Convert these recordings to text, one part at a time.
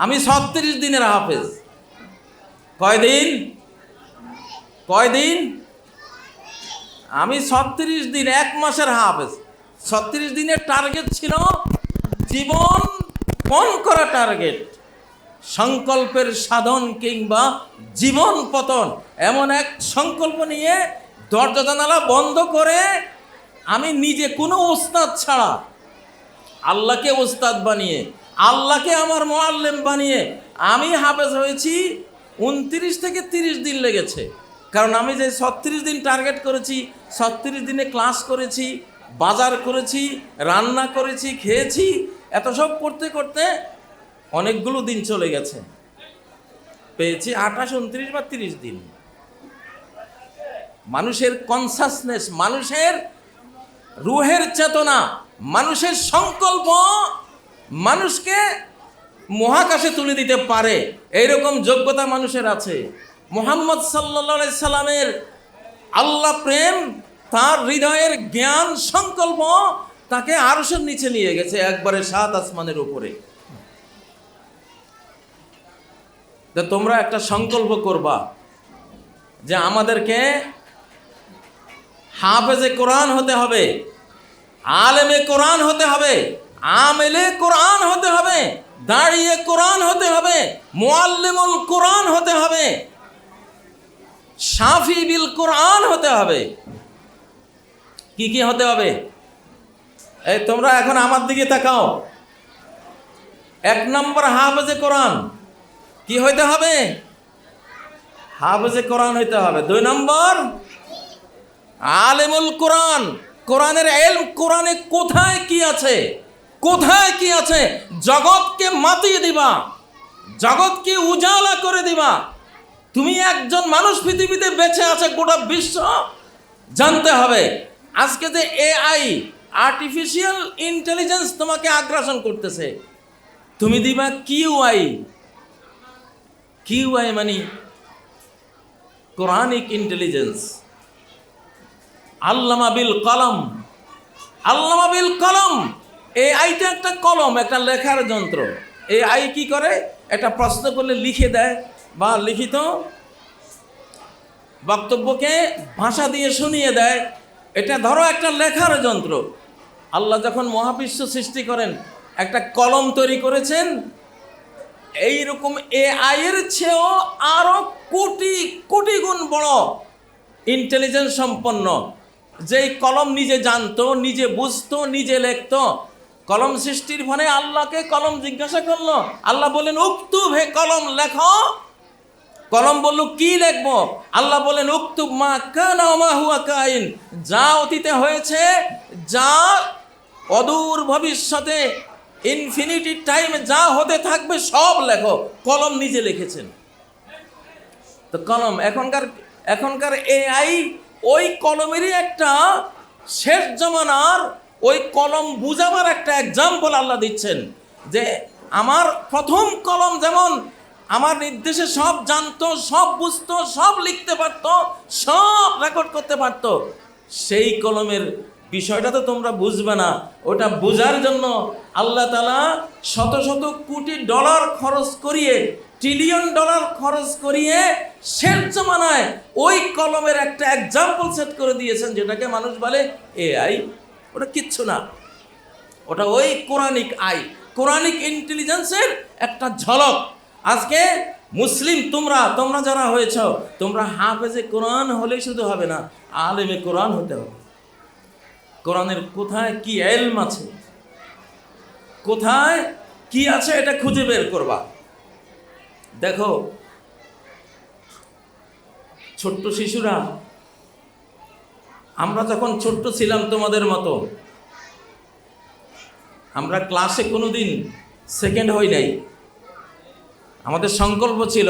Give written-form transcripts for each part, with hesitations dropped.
আমি 36 দিনের হাফেজ। কয়দিন? আমি 36 দিন, 1 মাসের হাফেজ। 36 দিনের টার্গেট ছিল জীবন পণ করা টার্গেট, সংকল্পের সাধন কিংবা জীবন পতন, এমন এক সংকল্প নিয়ে দরজা জানালা বন্ধ করে আমি নিজে কোনো ওস্তাদ ছাড়া আল্লাহকে ওস্তাদ বানিয়ে, আল্লাহকে আমার মুআল্লিম বানিয়ে আমি হাফেজ হয়েছি। 29 থেকে 30 দিন লেগেছে, কারণ আমি যে 36 দিন টার্গেট করেছি, 36 দিনে ক্লাস করেছি, বাজার করেছি, রান্না করেছি, খেয়েছি, এত সব করতে করতে অনেকগুলো দিন চলে গেছে। পেয়েছি 28, 29 বা 30 দিন। মানুষের কনসাসনেস, মানুষের রুহের চেতনা, মানুষের সংকল্প মানুষকে মহাকাশে তুলে দিতে পারে, এইরকম যোগ্যতা মানুষের আছে। মুহাম্মদ সাল্লাল্লাহু আলাইহি সাল্লামের আল্লাহ প্রেম, তার হৃদয়ের জ্ঞান সংকল্প তাকে আরশের নিচে নিয়ে গেছে, একবারে 7 আসমানের উপরে। তোমরা একটা সংকল্প করবা যে আমাদেরকে হাফেজে কোরআন হতে হবে, আলেমে কোরআন হতে হবে, আমেলে কোরআন হতে হবে, দাঁড়িয়ে কোরআন হতে হবে, মুআল্লিমুল কোরআন হতে হবে, শাফি বিল কোরআন হতে হবে। কি কি হতে হবে? এই তোমরা এখন আমার দিকে তাকাও। 1 নম্বর হাফেজে কোরআন। কি হইতে হবে? হাফেজে কোরআন হইতে হবে। 2 নম্বর আলেমুল কোরআন, কোরআনের ইলম, কোরআনে কোথায় কি আছে, কোথায় কি আছে জগৎকে মাতিয়ে দিবা, জগৎকে উজালা করে দিবা। তুমি একজন মানুষ পৃথিবীতে বেঁচে আছে, গোটা বিশ্ব জানতে হবে। আজকে যে এআই, আর্টিফিশিয়াল ইন্টেলিজেন্স তোমাকে আগ্রাসন করতেছে, তুমি দিবা কিউআই। কিউআই মানে কোরআনিক ইন্টেলিজেন্স। আল্লামা বিল কলম, আল্লামা বিল কলম। এআইটা একটা কলম, একটা লেখার যন্ত্র। এআই কি করে? একটা প্রশ্ন করলে লিখে দেয়, বা লিখিত বক্তব্যকে ভাষা দিয়ে শুনিয়ে দেয়। এটা ধরো একটা লেখার যন্ত্র। আল্লাহ যখন মহাবিশ্ব সৃষ্টি করেন, একটা কলম তৈরি করেছেন। এইরকম এআই এর চেয়েও আরো কোটি কোটি গুণ বড় ইন্টেলিজেন্স সম্পন্ন, যেই কলম নিজে জানতো, নিজে বুঝতো, নিজে লিখতো। কলম সৃষ্টির ফলে আল্লাহকে কলম জিজ্ঞাসা করলো, আল্লাহ বলেন উক্তুব, হে কলম লেখো। কলম বলল কি লিখবো? আল্লাহ বলেন উক্তুব মা কানা ওয়া মা হুয়া কাইন, যা অতীতে হয়েছে, যা অদূর ভবিষ্যতে ইনফিনিটি টাইমে যা হতে থাকবে সব লেখো। কলম নিজে লিখেছেন। তো কলম এখনকার এআই ওই কলমেরই একটা শেষ জমানার, ওই কলম বুঝাবার একটা এক্সাম্পল আল্লাহ দিচ্ছেন, যে আমার প্রথম কলম যেমন আমার নির্দেশে সব জানতো, সব বুঝতো, সব লিখতে পারতো, সব রেকর্ড করতে পারতো। সেই কলমের বিষয়টা তো তোমরা বুঝবে না। ওটা বোঝার জন্য আল্লাহ তাআলা শত শত কোটি ডলার খরচ করিয়ে, ট্রিলিয়ন ডলার খরচ করিয়ে শেষ জমানায় ওই কলমের একটা এক্সাম্পল সেট করে দিয়েছেন, যেটাকে মানুষ বলে এআই। ওটা কিচ্ছু না, ওটা ওই কোরআনিক আই, কোরআনিক ইন্টেলিজেন্সের একটা ঝলক। আজকে মুসলিম তোমরা যারা হয়েছ, তোমরা হাফেজে কোরআন হলেই শুধু হবে না, আলেমে কোরআন হতে হবে। কোরআনের কোথায় কি ইলম আছে, কোথায় কি আছে, এটা খুঁজে বের করবা। দেখো, ছোট্ট শিশুরা, আমরা যখন ছোট্ট ছিলাম তোমাদের মতো, আমরা ক্লাসে কোনোদিন সেকেন্ড হই নাই। আমাদের সংকল্প ছিল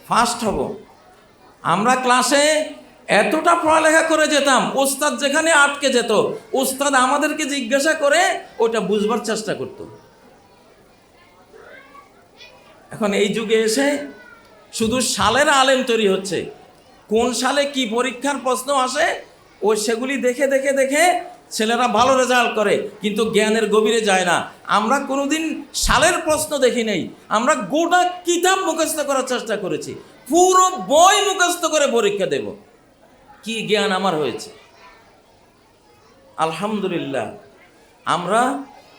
ফার্স্ট হব। আমরা ক্লাসে এতটা পড়ালেখা করে যেতাম, ওস্তাদ যেখানে আটকে যেত, ওস্তাদ আমাদেরকে জিজ্ঞাসা করে ওটা বুঝবার চেষ্টা করত। এখন এই যুগে এসে শুধু সালের আলেম তৈরি হচ্ছে। কোন সালে কি পরীক্ষার প্রশ্ন আসে, ও সেগুলি দেখে দেখে দেখে ছেলেরা ভালো রেজাল্ট করে কিন্তু জ্ঞানের গভীরে যায় না। আমরা কোনোদিন সালের প্রশ্ন দেখি নেই, আমরা গোটা কিতাব মুখস্থ করার চেষ্টা করেছি, পুরো বই মুখস্থ করে পরীক্ষা দেব, কি জ্ঞান আমার হয়েছে। আলহামদুলিল্লাহ, আমরা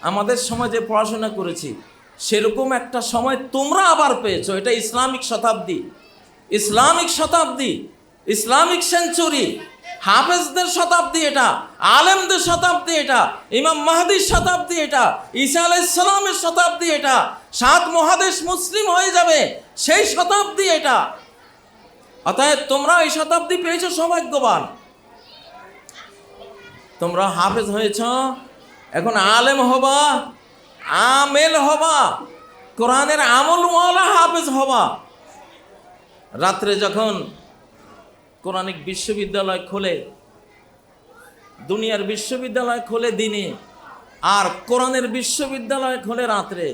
আমাদের সময় যে পড়াশোনা করেছি সেরকম একটা সময় তোমরা আবার পেয়েছো। এটা ইসলামিক শতাব্দী, ইসলামিক শতাব্দী, ইসলামিক সেঞ্চুরি, হাফেজদের শতাব্দী, এটা আলেমদের শতাব্দী, এটা ইমাম মাহদির শতাব্দী, এটা ঈসা আলাইহিস সালামের শতাব্দী, এটা 7 মহাদেশ মুসলিম হয়ে যাবে সেই শতাব্দী এটা। অতএব তোমরা এই শতাব্দী পেয়েছো, সৌভাগ্যবান। তোমরা হাফেজ হয়েছ, এখন আলেম হবা, আমেল হবা, কোরআনের আমলওয়ালা হাফেজ হবা। রাত্রে যখন কোরআনিক বিশ্ববিদ্যালয় খোলে, দুনিয়ার বিশ্ববিদ্যালয় খোলে দিনে, আর কোরআনের বিশ্ববিদ্যালয় খোলে রাত্রে,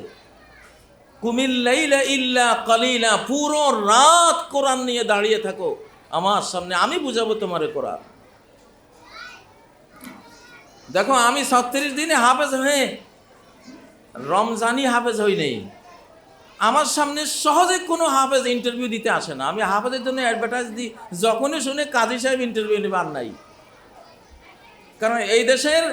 কুমিল লাইলা ইল্লা কালিলা, পুরো রাত কোরআন নিয়ে দাঁড়িয়ে থাকো আমার সামনে, আমি বুঝাবো তোমারে কোরআন। দেখো, আমি 36 দিনে হাফেজ হয়ে রমজানি হাফেজ হই নেই। আমার সামনে সহজে কোনো হাফেজ ইন্টারভিউ দিতে আসে না। আমি হাফেজের জন্য অ্যাডভার্টাইজ দিই, যখনই শুনে কাজী সাহেব ইন্টারভিউ নেবার নাই। কারণ এই দেশের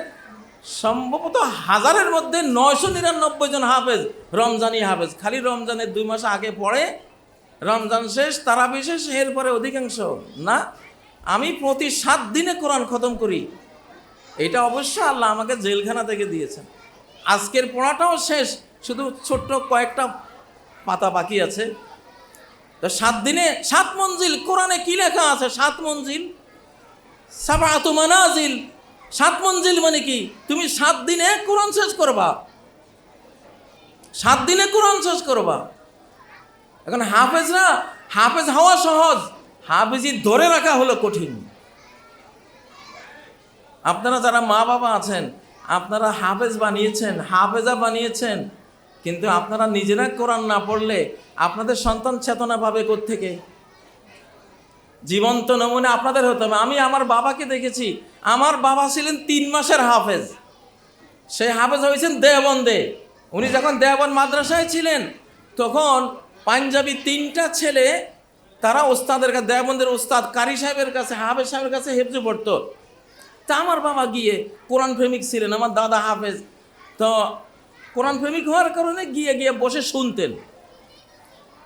সম্ভবত 1000-এর মধ্যে 999 জন হাফেজ রমজানি হাফেজ। খালি রমজানের 2 মাস আগে পড়ে, রমজান শেষ, তারাবি শেষ, এরপরে অধিকাংশ না। আমি প্রতি 7 দিনে কোরআন খতম করি। এটা অবশ্য আল্লাহ আমাকে জেলখানা থেকে দিয়েছেন। আজকের পড়াটাও শেষ, শুধু ছোট্ট কয়েকটা পাতা বাকি আছে। তো 7 দিনে 7 মঞ্জিল, কোরআনে কি লেখা আছে? 7 মঞ্জিল, সাবআতু মানাজিল। 7 মঞ্জিল মানে কি? তুমি 7 দিনে কোরআন শেষ করবা, 7 দিনে কোরআন শেষ করবা। এখন হাফেজরা, হাফেজ হওয়া সহজ, হাফেজি ধরে রাখা হলো কঠিন। আপনারা যারা মা বাবা আছেন, আপনারা হাফেজ বানিয়েছেন, হাফেজা বানিয়েছেন, কিন্তু আপনারা নিজেরা কোরআন না পড়লে আপনাদের সন্তান চেতনা পাবে কোত্থেকে? জীবন্ত নমুনা আপনাদের হতে হবে। আমি আমার বাবাকে দেখেছি, আমার বাবা ছিলেন 3 মাসের হাফেজ। সেই হাফেজ হয়েছেন দেওবন্দে। উনি যখন দেওবন্দ মাদ্রাসায় ছিলেন তখন পাঞ্জাবি 3টা ছেলে, তারা ওস্তাদের কাছে, দেওবন্দের ওস্তাদ কারি সাহেবের কাছে, হাফেজ সাহেবের কাছে হেফজে পড়তো। তা আমার বাবা গিয়ে, কোরআন প্রেমিক ছিলেন, আমার দাদা হাফেজ, তো কোরআন প্রেমিক হওয়ার কারণে গিয়ে গিয়ে বসে শুনতেন।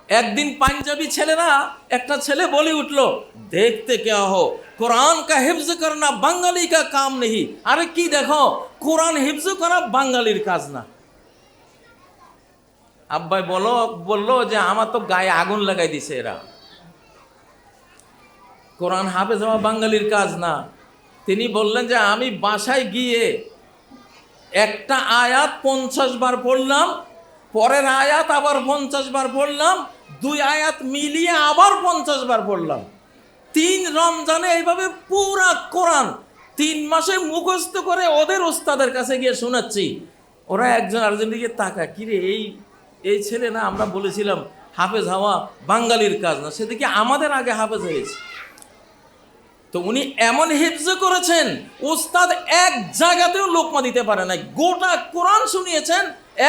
একদিন পাঞ্জাবি ছেলেরা, একটা ছেলে বলে উঠলো, দেখতে কে হো, কোরআন কা হিফজ করনা বাঙালি কা কাম নেই। আরে কি দেখো, কোরআন হিফজ করা বাঙালির কাজ না। আব্বাই বললো যে আমার তো গায়ে আগুন লাগাই দিছে এরা, কোরআন হাফেজ হওয়া বাঙালির কাজ না। তিনি বললেন যে আমি বাসায় গিয়ে একটা আয়াত 50 বার পড়লাম, পরের আয়াত আবার 50 বার পড়লাম, 2 আয়াত মিলিয়ে আবার 50 বার পড়লাম। 3 রমজানে এইভাবে পুরা কোরআন 3 মাসে মুখস্থ করে ওদের ওস্তাদের কাছে গিয়ে শোনাচ্ছি। ওরা একজন আরেকজনের দিকে তাকা, কিরে এই ছেলে না, আমরা বলেছিলাম হাফেজ হওয়া বাঙালির কাজ না, সেদিকে আমাদের আগে হাফেজ হয়েছে। তো উনি এমন হিফজ করেছেন, ওস্তাদ এক জায়গাতেও লোকমা দিতে পারে নাই। গোটা কোরআন শুনিয়েছেন,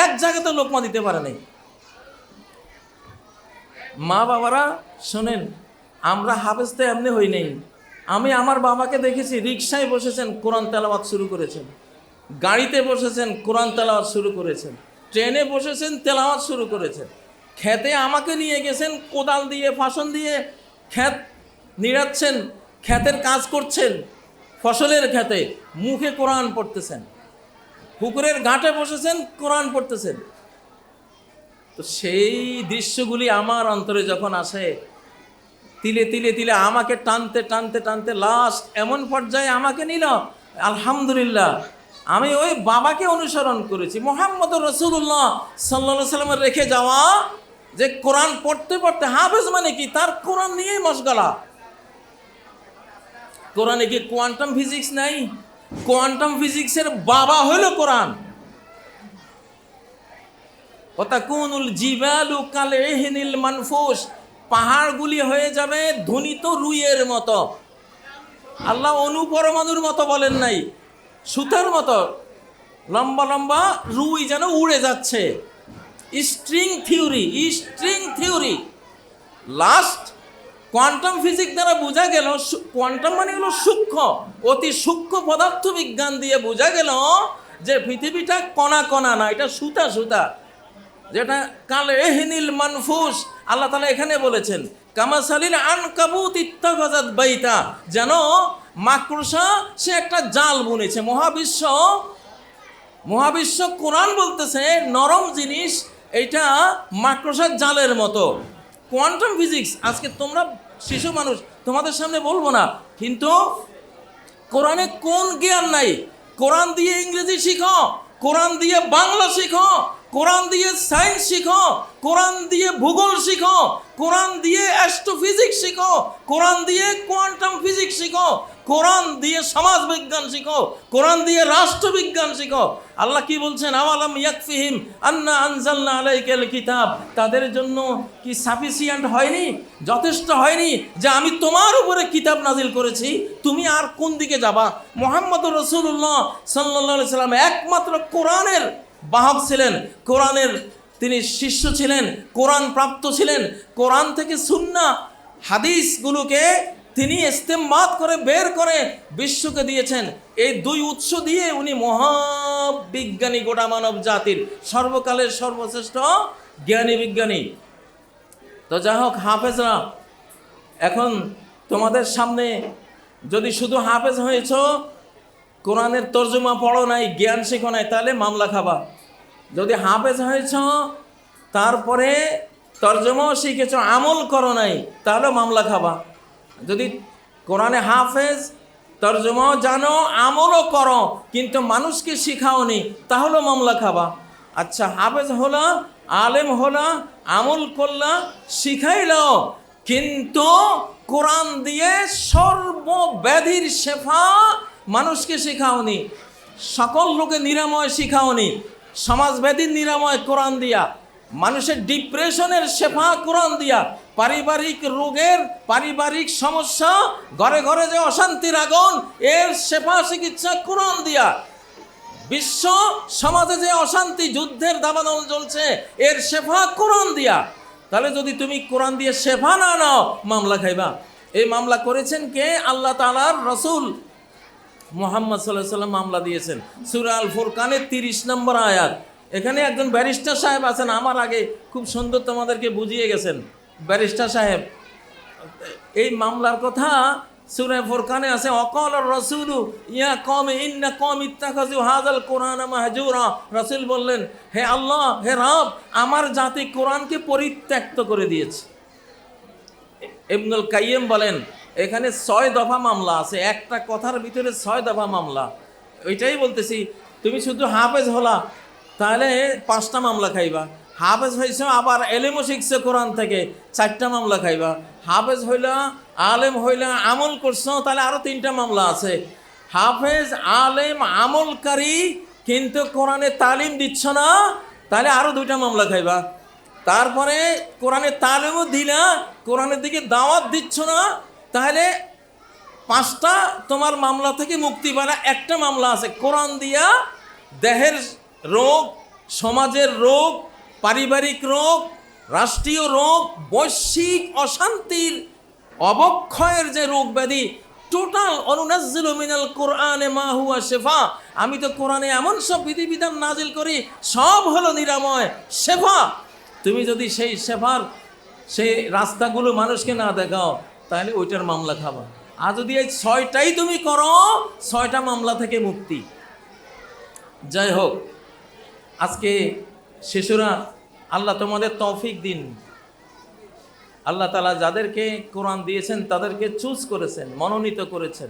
এক জায়গাতেও লোকমা দিতে পারে নাই। মা বাবারা শোনেন, আমরা হাফেজ তো এমনি হই নাই। আমি আমার বাবাকে দেখেছি, রিকশায় বসেছেন, কোরআন তেলাওয়াত শুরু করেছেন, গাড়িতে বসেছেন, কোরআন তেলাওয়াত শুরু করেছেন, ট্রেনে বসেছেন, তেলাওয়াত শুরু করেছেন, খেতে আমাকে নিয়ে গেছেন, কোদাল দিয়ে, ফাসন দিয়ে ক্ষেত নিড়াচ্ছেন, ক্ষেতের কাজ করছেন, ফসলের ক্ষেতে, মুখে কোরআন পড়তেছেন, পুকুরের ঘাটে বসেছেন, কোরআন পড়তেছেন। তো সেই দৃশ্যগুলি আমার অন্তরে যখন আসে, তিলে তিলে তিলে আমাকে টানতে টানতে টানতে লাস্ট এমন পর্যায়ে আমাকে নিল। আলহামদুলিল্লাহ, আমি ওই বাবাকে অনুসরণ করেছি। মুহাম্মদুর রাসূলুল্লাহ সাল্লাল্লাহু আলাইহি ওয়াসাল্লাম রেখে যাওয়া যে কোরআন পড়তে পড়তে, হাফেজ মানে কি, তার কোরআন নিয়েই মশগলা। কোরআনে কি কোয়ান্টাম ফিজিক্স নাই? কোয়ান্টাম ফিজিক্সের বাবা হইল কোরআন। ওয়াতাকুনুল জিবালু কালইহনিল মানফুস, পাহাড়গুলি হয়ে যাবে ধ্বনিত রুইয়ের মতো। আল্লাহ অনুপরমাণুর মতো বলেন নাই, সুতার মতো লম্বা লম্বা রুই যেন উড়ে যাচ্ছে। String theory last quantum physics দ্বারা বোঝা গেল, কোয়ান্টাম মানে হলো সূক্ষ্ম, অতি সূক্ষ্ম পদার্থ বিজ্ঞান দিয়ে বোঝা গেল যে পৃথিবীটা কণা কণা না, এটা সুতা সুতা, যেটা কাল এহনিল মানফুস। আল্লাহ তাআলা এখানে বলেছেন কামাসালিল আনকাবুত ইত্তাখাযাত বাইতা, যেন মাকড়সা সে একটা জাল বুনেছে। মহাবিশ্ব কোরআন বলতেছে নরম জিনিস, এইটা মাকড়সার জালের মতো। কোয়ান্টাম ফিজিক্স আজকে তোমরা শিশু মানুষ, তোমাদের সামনে বলবো না, কিন্তু কোরআনে কোন জ্ঞান নাই? কোরআন দিয়ে ইংরেজি শিখো, কোরআন দিয়ে বাংলা শিখো, কোরআন দিয়ে সায়েন্স শিখো, কোরআন দিয়ে ভূগোল শিখো, কোরআন দিয়ে অ্যাস্ট্রোফিজিক্স শিখো, কোরআন দিয়ে কোয়ান্টাম ফিজিক্স শিখো, কোরআন দিয়ে সমাজ বিজ্ঞান শিখো, কোরআন দিয়ে রাষ্ট্রবিজ্ঞান শিখো। আল্লাহ কি বলছেন? আওয়ালাম ইয়াকফিহিম আন্না আনজালনা আলাইকাল কিতাব, তাদের জন্য কি সাফিসিয়েন্ট হয়নি, যথেষ্ট হয়নি যে আমি তোমার উপরে কিতাব নাজিল করেছি? তুমি আর কোন দিকে যাবা? মুহাম্মদুর রাসূলুল্লাহ সাল্লাল্লাহু আলাইহি সাল্লাম একমাত্র কোরআনের বাহক ছিলেন, কোরআনের তিনি শিষ্য ছিলেন, কোরআন প্রাপ্ত ছিলেন। কোরআন থেকে সুন্নাহ হাদিসগুলোকে তিনি ইস্তেমবাদ করে বের করে বিশ্বকে দিয়েছেন। এই দুই উৎস দিয়ে উনি মহাবিজ্ঞানী, গোটা মানব জাতির সর্বকালের সর্বশ্রেষ্ঠ জ্ঞানী বিজ্ঞানী। তো যাই হোক, হাফেজরা, এখন তোমাদের সামনে যদি শুধু হাফেজ হয়েছ, কোরআনের তর্জমা পড়ো নাই, জ্ঞান শেখো নাই, তাহলে মামলা খাবা। যদি হাফেজ হয়েছ তারপরে তর্জমাও শিখেছ, আমল করো নাই, তাহলে মামলা খাবা। যদি কোরআনে হাফেজ, তর্জমাও জানো, আমলও করো, কিন্তু মানুষকে শিখাওনি, তাহলে মামলা খাবা। আচ্ছা, হাফেজ হলা, আলেম হলা, আমল করলা, শিখাইলাও, কিন্তু কোরআন দিয়ে সর্বব্যাধির শেফা মানুষকে শিখাওনি, সকল লোকে নিরাময় শিখাওনি। সমাজব্যাধির নিরাময় কোরআন দিয়া, মানুষের ডিপ্রেশনের শেফা কোরআন দিয়া, পারিবারিক রোগের, পারিবারিক সমস্যা, ঘরে ঘরে যে অশান্তির আগুন, এর শেফা চিকিৎসা কোরআন দিয়া, বিশ্ব সমাজে যে অশান্তি, যুদ্ধের দাবানল চলছে, এর শেফা কোরআন দিয়া। তাহলে যদি তুমি কোরআন দিয়ে শেফা না নাও, মামলা খাইবা। এই মামলা করেছেন কে? আল্লাহ তাআলার রাসূল মুহাম্মদ সাল্লাল্লাহু আলাইহি ওয়াসাল্লাম মামলা দিয়েছেন। সূরা আল ফুরকানের 30 নম্বর আয়াত। এখানে একজন ব্যারিস্টার সাহেব আছেন, আমার আগে খুব সুন্দর তোমাদেরকে বুঝিয়ে গেছেন ব্যারিস্টার সাহেব। এই মামলার কথা সূরা ফুরকানে আছে, অকালার রাসূলু ইয়া কওমি ইন্না কওমি ইত্তাখাযু হাযাল কুরআনা মাহজুরা। রাসূল বললেন, হে আল্লাহ, হে রব, আমার জাতি কোরআনকে পরিত্যক্ত করে দিয়েছে। ইবনুল কাইয়্যিম বলেন, এখানে 6 দফা মামলা আছে, একটা কথার ভিতরে 6 দফা মামলা। ওইটাই বলতেছি, তুমি শুধু হাফেজ হলা, তাহলে 5টা মামলা খাইবা। হাফেজ হয়েছে, আবার এলেমও শিখছে কোরআন থেকে, 4টা মামলা খাইবা। হাফেজ হইলা, আলেম হইলা, আমল করছো, তাহলে আরও 3টা মামলা আছে। হাফেজ, আলেম, আমলকারী, কিন্তু কোরআনে তালিম দিচ্ছ না, তাহলে আরও 2টা মামলা খাইবা। তারপরে কোরআনে তালিমও দিলা, কোরআনের দিকে দাওয়াত দিচ্ছ না, তাহলে 5টা তোমার মামলা থেকে মুক্তি পালা। একটা মামলা আছে কোরআন দিয়া দেহের রোগ, সমাজের রোগ, পারিবারিক রোগ, রাষ্ট্রীয় রোগ, বৈশ্বিক অশান্তির, অবক্ষয়ের যে রোগ ব্যাধি, টোটাল অনুনাজ্জিলু মিনাল কোরআনে মা হুয়া শিফা। আমি তো কোরআনে এমন সব বিধিবিধান নাজিল করি, সব হলো নিরাময়, শেফা। তুমি যদি সেই শেফার সেই রাস্তাগুলো মানুষকে না দেখাও, তাহলে ওইটার মামলা খাবা। আর যদি এই 6টাই তুমি করো, 6টা মামলা থেকে মুক্তি। যাই হোক, আজকে শিশুরা, আল্লাহ তোমাদের তৌফিক দিন। আল্লাহ তাআলা যাদেরকে কোরআন দিয়েছেন তাদেরকে চুজ করেছেন, মনোনীত করেছেন।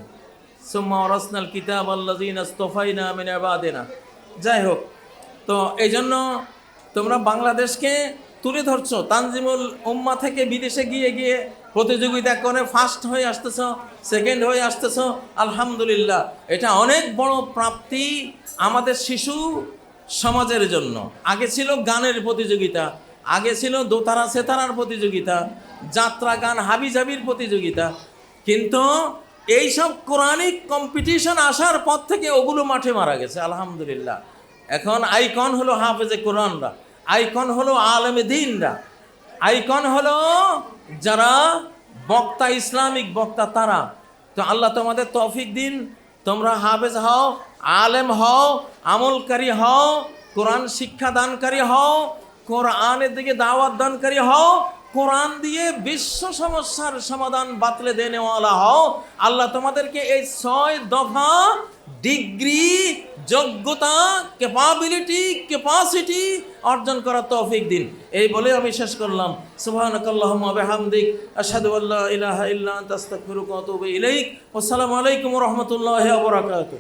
সুম্মা ওরাসনাল কিতাব আল্লাযীনা ইসতাফাইনা মিন ইবাদিনা। যাই হোক, তো এই জন্য তোমরা বাংলাদেশকে তুলে ধরছো, তানজিমুল উম্মাহ থেকে বিদেশে গিয়ে গিয়ে প্রতিযোগিতা করে ফার্স্ট হয়ে আসতেছ, সেকেন্ড হয়ে আসতেছ, আলহামদুলিল্লাহ। এটা অনেক বড় প্রাপ্তি আমাদের শিশু সমাজের জন্য। আগে ছিল গানের প্রতিযোগিতা, আগে ছিল দোতারা সেতারার প্রতিযোগিতা, যাত্রা গান হাবিজাবির প্রতিযোগিতা, কিন্তু এইসব কোরআনিক কম্পিটিশন আসার পর থেকে ওগুলো মাঠে মারা গেছে আলহামদুলিল্লাহ। এখন আইকন হলো হাফেজে কোরআনরা, আইকন হলো আলেমে দ্বীনরা, আইকন হলো যারা বক্তা, ইসলামিক বক্তা তারা। তো আল্লাহ তোমাদের তৌফিক দিন, তোমরা হাফেজ হও, আলেম হও, আমলকারী হও, কোরআন শিক্ষা দানকারী হও, কোরআনের দিকে দাওয়াত দানকারী হও, কোরআন দিয়ে বিশ্ব সমস্যার সমাধান বাতলে দেনেওয়ালা হও। আল্লাহ তোমাদেরকে এই 6 দফা ডিগ্রি, যোগ্যতা, ক্যাপাসিটি অর্জন করার তৌফিক দিন। এই বলে আমি শেষ করলাম। সুবহানাকাল্লাহুম্মা ওয়া বিহামদিক, আশহাদু আল্লা ইলাহা ইল্লা আনতা আস্তাগফিরুকা ওয়া আতুবু ইলাইক। আসসালামু আলাইকুম ওয়া রাহমাতুল্লাহি ওয়া বারাকাতুহু।